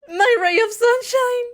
My ray of sunshine!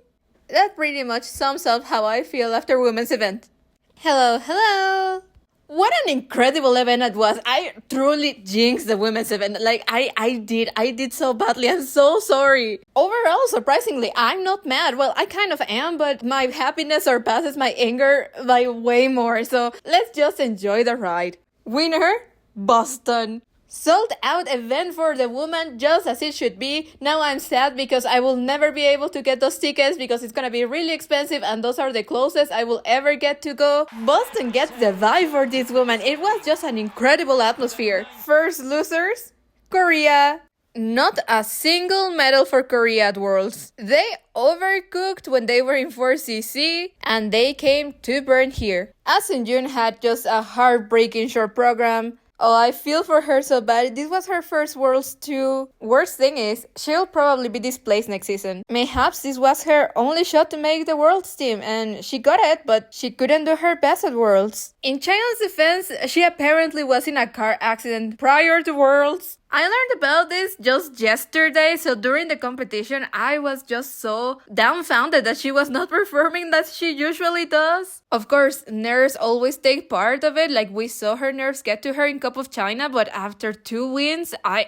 That pretty much sums up how I feel after women's event. Hello, hello! What an incredible event it was. I truly jinxed the women's event. Like, I did so badly. I'm so sorry. Overall, surprisingly, I'm not mad. Well, I kind of am, but my happiness surpasses my anger by way more. So let's just enjoy the ride. Winner, Boston. Sold out event for the woman just as it should be. Now I'm sad because I will never be able to get those tickets because it's gonna be really expensive and those are the closest I will ever get to go. Boston gets the vibe for this woman. It was just an incredible atmosphere. First losers, Korea. Not a single medal for Korea at Worlds. They overcooked when they were in 4cc and they came to burn here. As Jun had just a heartbreaking short program. Oh, I feel for her so bad. This was her first Worlds too. Worst thing is, she'll probably be displaced next season. Mayhaps this was her only shot to make the Worlds team, and she got it, but she couldn't do her best at Worlds. In Chaeyeon's defense, she apparently was in a car accident prior to Worlds. I learned about this just yesterday, so during the competition, I was just so dumbfounded that she was not performing that she usually does. Of course, nerves always take part of it, like we saw her nerves get to her in Cup of China, but after 2 wins, I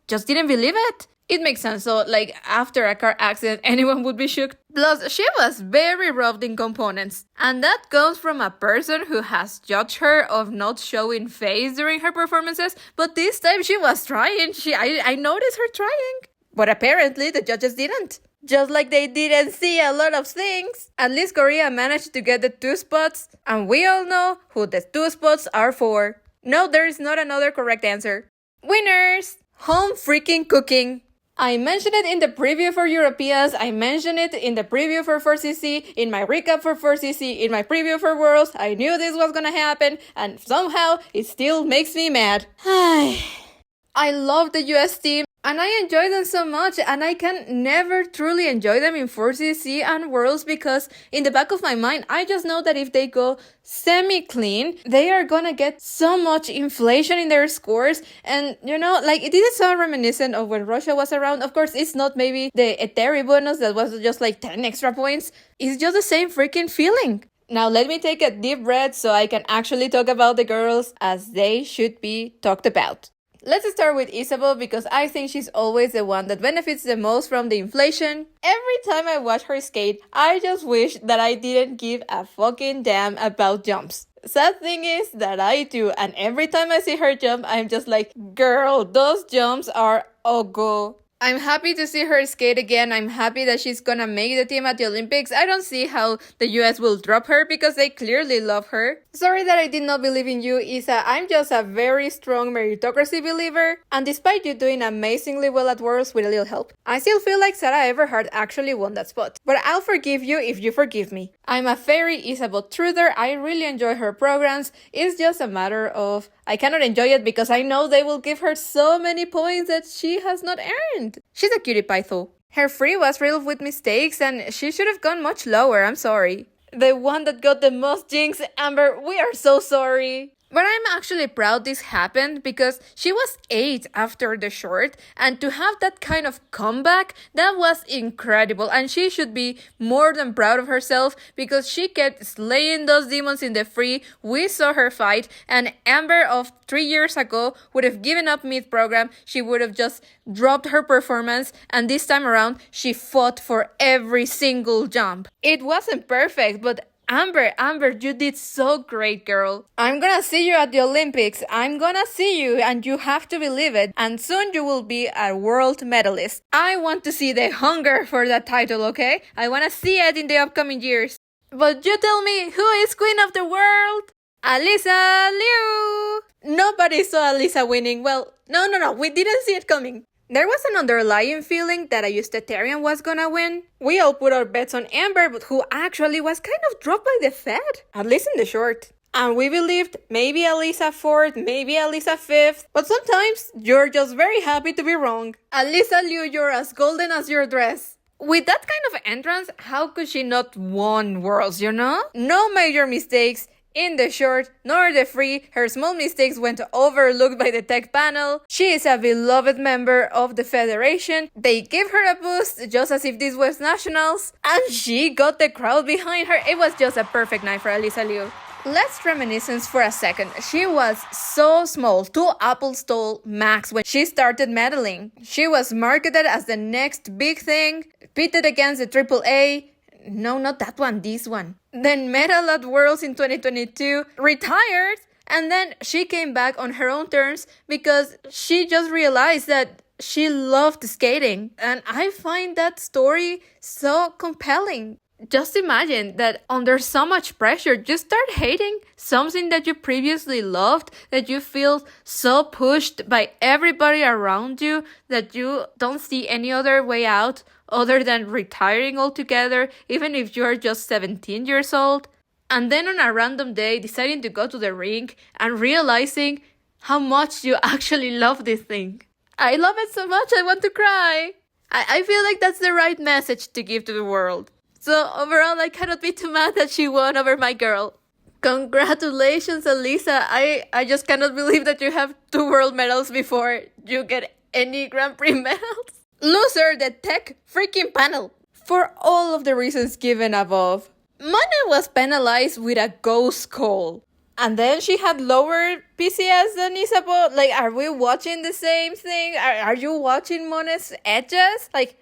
just didn't believe it. It makes sense, so like after a car accident, anyone would be shook. Plus, she was very roughed in components. And that comes from a person who has judged her of not showing face during her performances, but this time she was trying. I noticed her trying. But apparently the judges didn't. Just like they didn't see a lot of things. At least Korea managed to get the 2 spots, and we all know who the 2 spots are for. No, there is not another correct answer. Winners! Home freaking cooking. I mentioned it in the preview for Europeans, I mentioned it in the preview for 4cc, in my recap for 4cc, in my preview for Worlds. I knew this was gonna happen, and somehow it still makes me mad. I love the US team, and I enjoy them so much, and I can never truly enjoy them in 4cc and Worlds because in the back of my mind, I just know that if they go semi-clean, they are gonna get so much inflation in their scores, and you know, like, it is so reminiscent of when Russia was around. Of course, it's not maybe the Eteri bonus that was just like 10 extra points. It's just the same freaking feeling. Now let me take a deep breath so I can actually talk about the girls as they should be talked about. Let's start with Isabel because I think she's always the one that benefits the most from the inflation. Every time I watch her skate, I just wish that I didn't give a fucking damn about jumps. Sad thing is that I do, and every time I see her jump, I'm just like, girl, those jumps are ogo. I'm happy to see her skate again. I'm happy that she's gonna make the team at the Olympics. I don't see how the US will drop her because they clearly love her. Sorry that I did not believe in you, Isa. I'm just a very strong meritocracy believer. And despite you doing amazingly well at Worlds with a little help, I still feel like Sarah Everhart actually won that spot. But I'll forgive you if you forgive me. I'm a very Isabel truther. I really enjoy her programs. It's just a matter of I cannot enjoy it because I know they will give her so many points that she has not earned. She's a cutie pie though. Her free was riddled with mistakes and she should have gone much lower, I'm sorry. The one that got the most jinx, Amber, we are so sorry. But I'm actually proud this happened because she was 8 after the short, and to have that kind of comeback, that was incredible, and she should be more than proud of herself because she kept slaying those demons in the free. We saw her fight, and Amber of 3 years ago would have given up mid-program. She would have just dropped her performance, and this time around, she fought for every single jump. It wasn't perfect, but Amber, you did so great, girl. I'm gonna see you at the Olympics. I'm gonna see you, and you have to believe it. And soon you will be a world medalist. I want to see the hunger for that title, okay? I wanna see it in the upcoming years. But you tell me, who is queen of the world? Alysa Liu! Nobody saw Alysa winning. Well, no, we didn't see it coming. There was an underlying feeling that a Eustatarian was gonna win. We all put our bets on Amber, but who actually was kind of dropped by the Fed, at least in the short. And we believed maybe Alysa 4th, maybe Alysa 5th, but sometimes you're just very happy to be wrong. Alysa Liu, you're as golden as your dress. With that kind of entrance, how could she not won Worlds, you know? No major mistakes. in the short nor the free, her small mistakes went overlooked by the tech panel. She is a beloved member of the federation. They gave her a boost just as if this was nationals, and she got the crowd behind her. It was just a perfect night for Alysa Liu. Let's reminiscence for a second. She was so small, 2 apples tall max when she started medaling. She was marketed as the next big thing, pitted against the AAA. No, not that one, this one. Then medal at Worlds in 2022, retired, and then she came back on her own terms because she just realized that she loved skating. And I find that story so compelling. Just imagine that under so much pressure, you start hating something that you previously loved, that you feel so pushed by everybody around you that you don't see any other way out other than retiring altogether, even if you're just 17 years old. And then on a random day, deciding to go to the rink and realizing how much you actually love this thing. I love it so much, I want to cry. I feel like that's the right message to give to the world. So overall, I cannot be too mad that she won over my girl. Congratulations, Alysa. I just cannot believe that you have 2 world medals before you get any Grand Prix medals. Loser, the tech freaking panel. For all of the reasons given above, Mone was penalized with a ghost call. And then she had lower PCS than Isabeau. Like, are we watching the same thing? Are you watching Mone's edges? Like,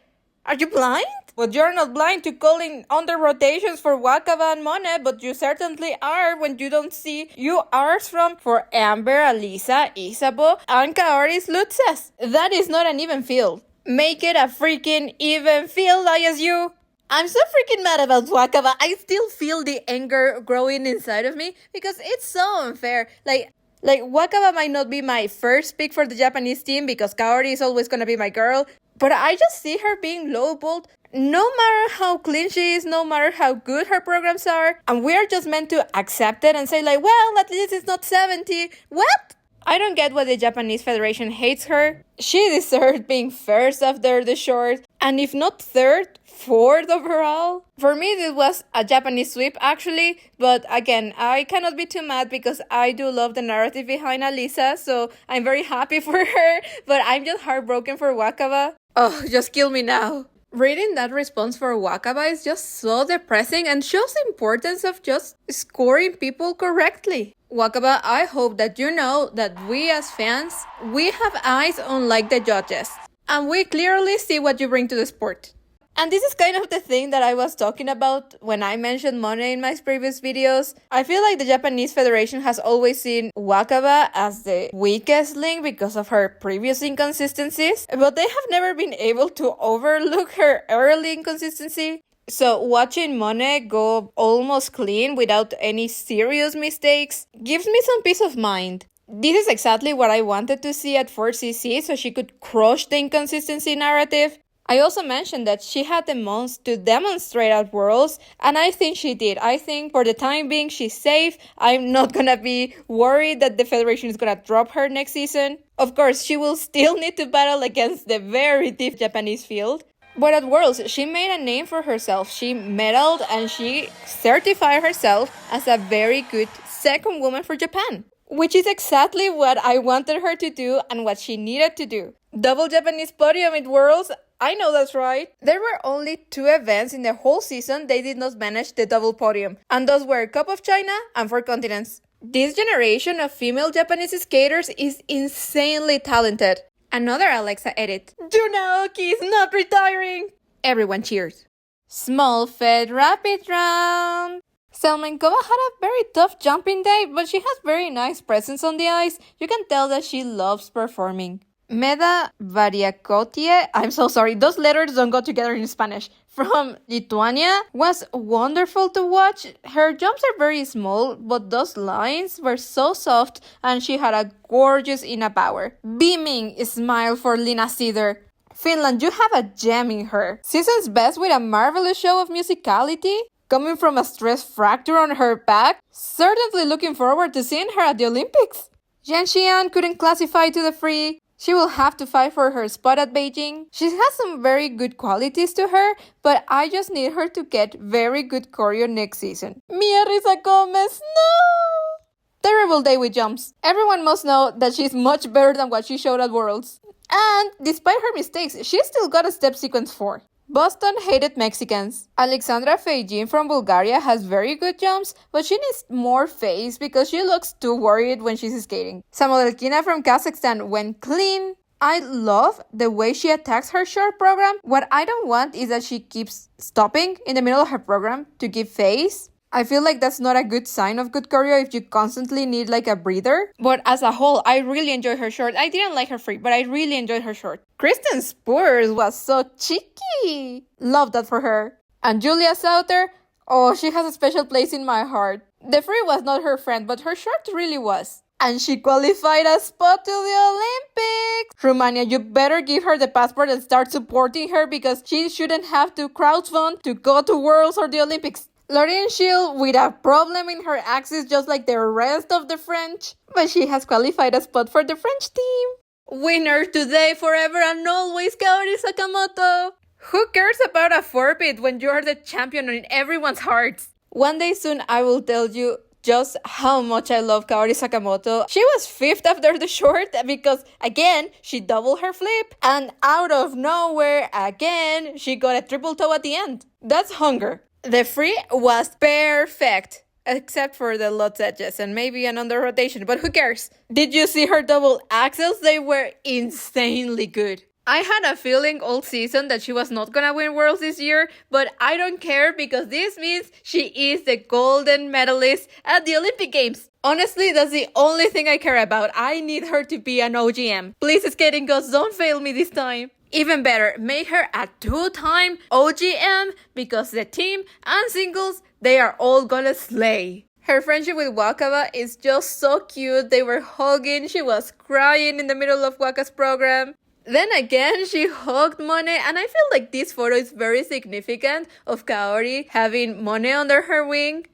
are you blind? But you're not blind to calling under rotations for Wakaba and Mone, but you certainly are when you don't see URs from for Amber, Alysa, Isabeau, and Kaori's Lutzes. That is not an even field. Make it a freaking even field, ISU. I'm so freaking mad about Wakaba. I still feel the anger growing inside of me because it's so unfair. Like Wakaba might not be my first pick for the Japanese team because Kaori is always gonna be my girl, but I just see her being lowballed no matter how clean she is, no matter how good her programs are, and we are just meant to accept it and say like, well, at least it's not 70. What? I don't get why the Japanese Federation hates her. She deserved being first after the short, and if not third, 4th overall. For me, this was a Japanese sweep actually, but again, I cannot be too mad because I do love the narrative behind Alysa, so I'm very happy for her, but I'm just heartbroken for Wakaba. Oh, just kill me now. Reading that response for Wakaba is just so depressing and shows the importance of just scoring people correctly. Wakaba, I hope that you know that we as fans, we have eyes unlike the judges, and we clearly see what you bring to the sport. And this is kind of the thing that I was talking about when I mentioned Mone in my previous videos. I feel like the Japanese Federation has always seen Wakaba as the weakest link because of her previous inconsistencies, but they have never been able to overlook her early inconsistency. So watching Mone go almost clean without any serious mistakes gives me some peace of mind. This is exactly what I wanted to see at 4cc so she could crush the inconsistency narrative. I also mentioned that she had the most to demonstrate at Worlds, and I think she did. I think for the time being she's safe. I'm not gonna be worried that the Federation is gonna drop her next season. Of course, she will still need to battle against the very deep Japanese field. But at Worlds, she made a name for herself. She medaled and she certified herself as a very good second woman for Japan, which is exactly what I wanted her to do and what she needed to do. Double Japanese podium at Worlds. I know that's right. There were only 2 events in the whole season they did not manage the double podium, and those were Cup of China and 4 continents. This generation of female Japanese skaters is insanely talented. Another Alexa edit. Junaoki is not retiring! Everyone cheers. Small Fed Rapid Round. Selmenkova had a very tough jumping day, but she has very nice presence on the ice. You can tell that she loves performing. Meda Variakotie, I'm so sorry, those letters don't go together in Spanish, from Lithuania, was wonderful to watch. Her jumps are very small, but those lines were so soft, and she had a gorgeous inner power. Beaming smile for Lina Cedar. Finland, you have a gem in her. Season's best with a marvelous show of musicality. Coming from a stress fracture on her back, certainly looking forward to seeing her at the Olympics. Zhang Xian couldn't classify to the free. She will have to fight for her spot at Beijing. She has some very good qualities to her, but I just need her to get very good choreo next season. Mia Risa Gomez, no! Terrible day with jumps. Everyone must know that she's much better than what she showed at Worlds. And despite her mistakes, she still got a step sequence 4. Boston hated Mexicans. Alexandra Feijin from Bulgaria has very good jumps, but she needs more face because she looks too worried when she's skating. Samodelkina from Kazakhstan went clean. I love the way she attacks her short program. What I don't want is that she keeps stopping in the middle of her program to give face. I feel like that's not a good sign of good choreo if you constantly need like a breather. But as a whole, I really enjoyed her short. I didn't like her free, but I really enjoyed her short. Kristen Spurs was so cheeky. Love that for her. And Julia Sauter, oh, she has a special place in my heart. The free was not her friend, but her short really was. And she qualified a spot to the Olympics. Romania, you better give her the passport and start supporting her because she shouldn't have to crowdfund to go to Worlds or the Olympics. Lauryn Schill with a problem in her axis just like the rest of the French, but she has qualified a spot for the French team. Winner today, forever and always, Kaori Sakamoto. Who cares about a 4-bit when you are the champion in everyone's hearts? One day soon I will tell you just how much I love Kaori Sakamoto. She was 5th after the short because, again, she doubled her flip. And out of nowhere, again, she got a triple toe at the end. That's hunger. The free was perfect, except for the Lutz edges and maybe an under rotation, but who cares? Did you see her double axels? They were insanely good. I had a feeling all season that she was not gonna win Worlds this year, but I don't care because this means she is the golden medalist at the Olympic Games. Honestly, that's the only thing I care about. I need her to be an OGM. Please, skating gods, don't fail me this time. Even better, make her a 2-time OGM because the team and singles, they are all gonna slay. Her friendship with Wakaba is just so cute. They were hugging, she was crying in the middle of Waka's program. Then again, she hugged Mone, and I feel like this photo is very significant of Kaori having Mone under her wing.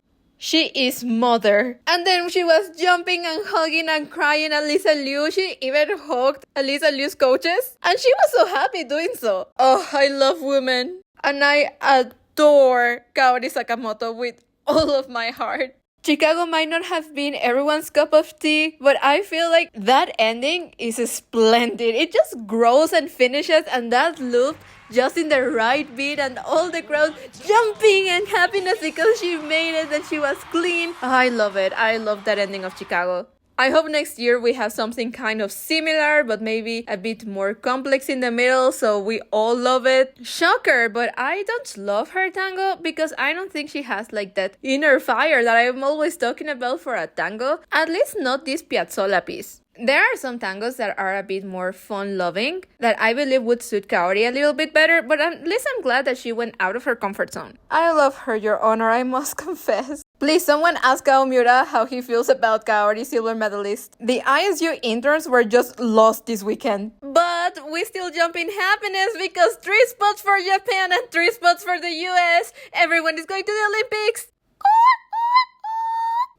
She is mother. And then she was jumping and hugging and crying Alysa Liu. She even hugged Alysa Liu's coaches. And she was so happy doing so. Oh, I love women. And I adore Kaori Sakamoto with all of my heart. Chicago might not have been everyone's cup of tea, but I feel like that ending is splendid. It just grows and finishes, and that loop just in the right beat, and all the crowd jumping and happiness because she made it and she was clean. I love it. I love that ending of Chicago. I hope next year we have something kind of similar, but maybe a bit more complex in the middle, so we all love it. Shocker, but I don't love her tango because I don't think she has like that inner fire that I'm always talking about for a tango. At least not this Piazzolla piece. There are some tangos that are a bit more fun-loving that I believe would suit Kaori a little bit better, but at least I'm glad that she went out of her comfort zone. I love her, Your Honor, I must confess. Please, someone ask Kao Miura how he feels about Kaori, silver medalist. The ISU interns were just lost this weekend. But we still jump in happiness because 3 spots for Japan and 3 spots for the US. Everyone is going to the Olympics.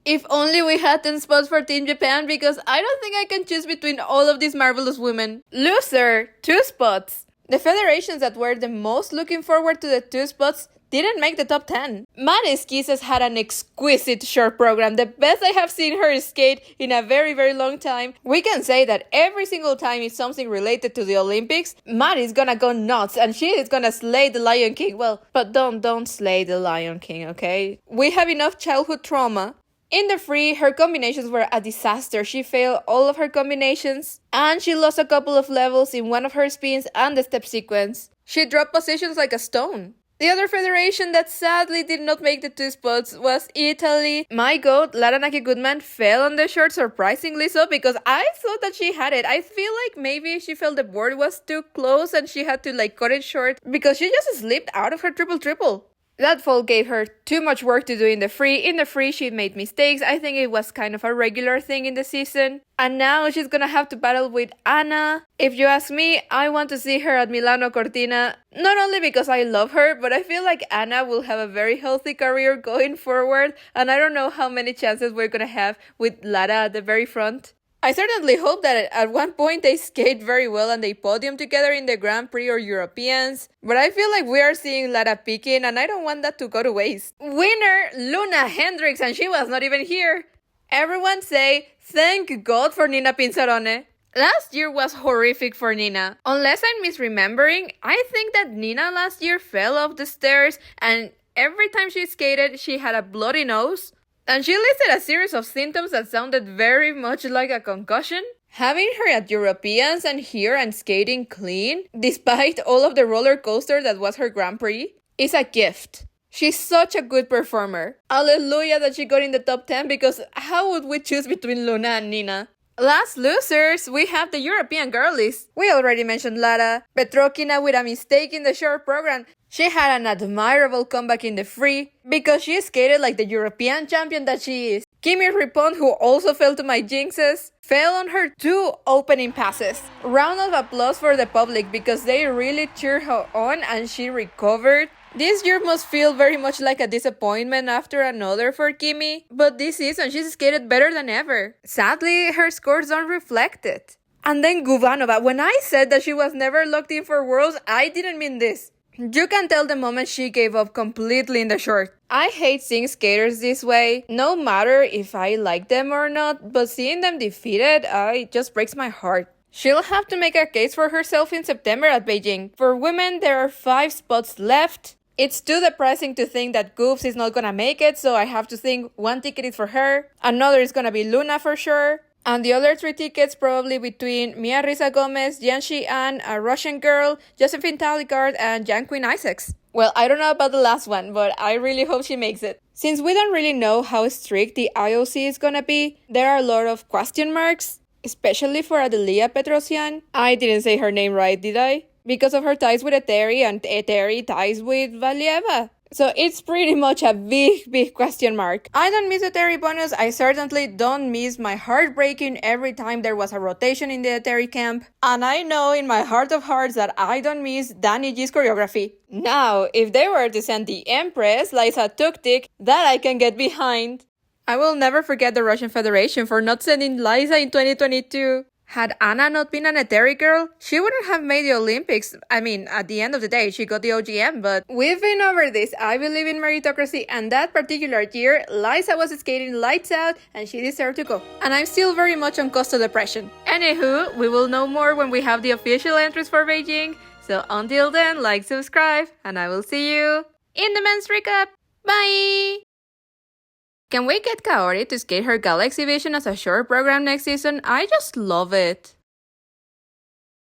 If only we had 10 spots for Team Japan because I don't think I can choose between all of these marvelous women. Loser, 2 spots. The federations that were the most looking forward to the 2 spots didn't make the top 10. Maris Kisses had an exquisite short program, the best I have seen her skate in a very, very long time. We can say that every single time it's something related to the Olympics, Maris gonna go nuts and she is gonna slay the Lion King. Well, but don't slay the Lion King, okay? We have enough childhood trauma. In the free, her combinations were a disaster. She failed all of her combinations, and she lost a couple of levels in one of her spins and the step sequence. She dropped positions like a stone. The other federation that sadly did not make the 2 spots was Italy. My goat, Laranaki Goodman, fell on the short, surprisingly so, because I thought that she had it. I feel like maybe she felt the board was too close and she had to like cut it short because she just slipped out of her triple-triple. That fall gave her too much work to do in the free. In the free, she made mistakes. I think it was kind of a regular thing in the season. And now she's gonna have to battle with Anna. If you ask me, I want to see her at Milano Cortina. Not only because I love her, but I feel like Anna will have a very healthy career going forward. And I don't know how many chances we're gonna have with Lara at the very front. I certainly hope that at one point they skate very well and they podium together in the Grand Prix or Europeans, but I feel like we are seeing Lara peaking and I don't want that to go to waste. Winner, Luna Hendricks, and she was not even here. Everyone say, thank God for Nina Pinzarone. Last year was horrific for Nina. Unless I'm misremembering, I think that Nina last year fell off the stairs and every time she skated, she had a bloody nose. And she listed a series of symptoms that sounded very much like a concussion. Having her at Europeans and here and skating clean, despite all of the roller coaster that was her Grand Prix, is a gift. She's such a good performer. Hallelujah that she got in the top 10 because how would we choose between Luna and Nina? Last losers, we have the European girlies. We already mentioned Lara. Petrokina with a mistake in the short program. She had an admirable comeback in the free because she skated like the European champion that she is. Kimi Ripon, who also fell to my jinxes, fell on her 2 opening passes. Round of applause for the public because they really cheered her on and she recovered. This year must feel very much like a disappointment after another for Kimi, but this season she's skated better than ever. Sadly, her scores don't reflect it. And then Gubanova, when I said that she was never locked in for Worlds, I didn't mean this. You can tell the moment she gave up completely in the short. I hate seeing skaters this way, no matter if I like them or not, but seeing them defeated, it just breaks my heart. She'll have to make a case for herself in September at Beijing. For women, there are 5 spots left. It's too depressing to think that Goofs is not gonna make it, so I have to think 1 ticket is for her, another is gonna be Luna for sure, and the other 3 tickets probably between Mia Risa Gomez, Jianxi An, a Russian girl, Josephine Taligard, and Jan Queen Isaacs. Well, I don't know about the last one, but I really hope she makes it. Since we don't really know how strict the IOC is gonna be, there are a lot of question marks, especially for Adelia Petrosian. I didn't say her name right, did I? Because of her ties with Eteri and Eteri ties with Valieva. So it's pretty much a big question mark. I don't miss the Eteri bonus. I certainly don't miss my heart breaking every time there was a rotation in the Eteri camp. And I know in my heart of hearts that I don't miss Danny G's choreography. Now, if they were to send the Empress, Liza Tuktik, that I can get behind. I will never forget the Russian Federation for not sending Liza in 2022. Had Anna not been an Eteri girl, she wouldn't have made the Olympics. I mean, at the end of the day, she got the OGM, but we've been over this. I believe in meritocracy, and that particular year, Liza was skating lights out, and she deserved to go. And I'm still very much on cost of depression. Anywho, we will know more when we have the official entries for Beijing. So until then, like, subscribe, and I will see you in the men's recap. Bye! Can we get Kaori to skate her gala exhibition as a short program next season? I just love it.